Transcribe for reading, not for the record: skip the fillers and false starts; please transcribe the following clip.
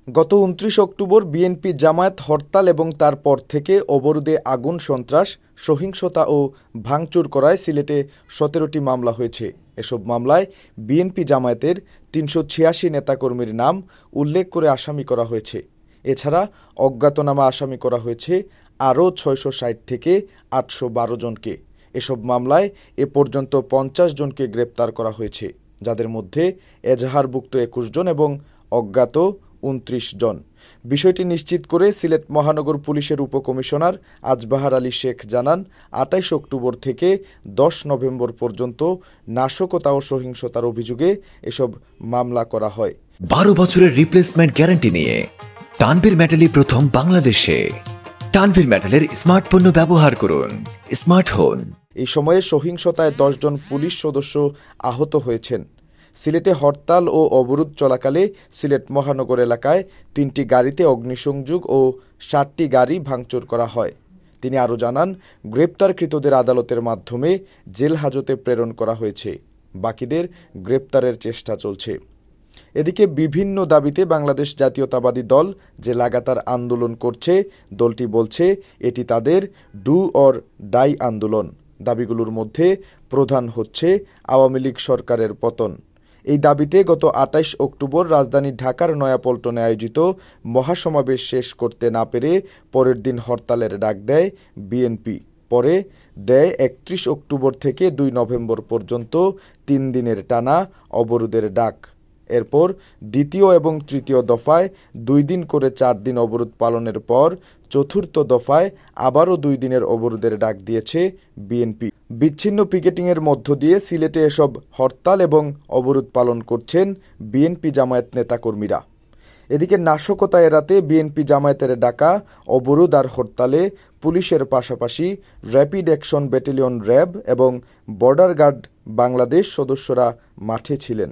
গত ২৯ October BNP Jamaat হরতাল এবং তারপর থেকে অবরোধে আগুন, সন্ত্রাস, সহিংসতা ও ভাঙচুর করায় সিলেটে ১৭টি মামলা হয়েছে। এসব মামলায় বিএনপি জামায়াতের ৩৮৬ নেতাকর্মীর নাম উল্লেখ করে আসামি করা হয়েছে। এছাড়া অজ্ঞাতনামা আসামি করা হয়েছে আরও ৬৬০ থেকে ৮১২ জনকে। এসব মামলায় এ পর্যন্ত ৫০ জনকে গ্রেপ্তার করা হয়েছে, যাদের মধ্যে এজাহারভুক্ত ২১ জন এবং অজ্ঞাত ২৯ জন। বিষয়টি নিশ্চিত করে সিলেট মহানগর পুলিশের উপকমিশনার আজবাহার আলী শেখ জানান, ২৮ অক্টোবর থেকে ১০ নভেম্বর পর্যন্ত নাশকতা ও সহিংসতার অভিযোগে এসব মামলা করা হয়। ১২ বছরের রিপ্লেসমেন্ট গ্যারান্টি নিয়ে তানভীর মেটালই প্রথম বাংলাদেশে। তানভীর মেটালের স্মার্ট পণ্য ব্যবহার করুন, স্মার্ট হন। এই সময়ে সহিংসতায় ১০ জন পুলিশ সদস্য আহত হয়েছেন। সিলেটে হরতাল ও অবরোধ চলাকালে সিলেট মহানগর এলাকায় ৩টি গাড়িতে অগ্নিসংযোগ ও ৭টি গাড়ি ভাঙচুর করা হয়। তিনি আরও জানান, গ্রেপ্তারকৃতদের আদালতের মাধ্যমে জেল হাজতে প্রেরণ করা হয়েছে। বাকিদের গ্রেপ্তারের চেষ্টা চলছে। এদিকে বিভিন্ন দাবিতে বাংলাদেশ জাতীয়তাবাদী দল যে লাগাতার আন্দোলন করছে, দলটি বলছে এটি তাদের ডু অর ডাই আন্দোলন। দাবিগুলোর মধ্যে প্রধান হচ্ছে আওয়ামী লীগ সরকারের পতন। এই দাবিতে গত ২৮ অক্টোবর রাজধানী ঢাকার নয়াপল্টনে আয়োজিত মহাসমাবেশ শেষ করতে না পেরে পরের দিন হরতালের ডাক দেয় বিএনপি। পরে দেয় ৩১ অক্টোবর থেকে ২ নভেম্বর পর্যন্ত ৩ দিনের টানা অবরোধের ডাক। এরপর দ্বিতীয় এবং তৃতীয় দফায় ২ দিন করে ৪ দিন অবরোধ পালনের পর চতুর্থ দফায় আবারও ২ দিনের অবরোধের ডাক দিয়েছে বিএনপি। বিচ্ছিন্ন পিকেটিংয়ের মধ্য দিয়ে সিলেটে এসব হরতাল এবং অবরোধ পালন করছেন বিএনপি জামায়াত নেতাকর্মীরা। এদিকে নাশকতা এড়াতে বিএনপি জামায়াতের ডাকা অবরোধ আর হরতালে পুলিশের পাশাপাশি র্যাপিড অ্যাকশন ব্যাটালিয়ন র্যাব এবং বর্ডার গার্ড বাংলাদেশ সদস্যরা মাঠে ছিলেন।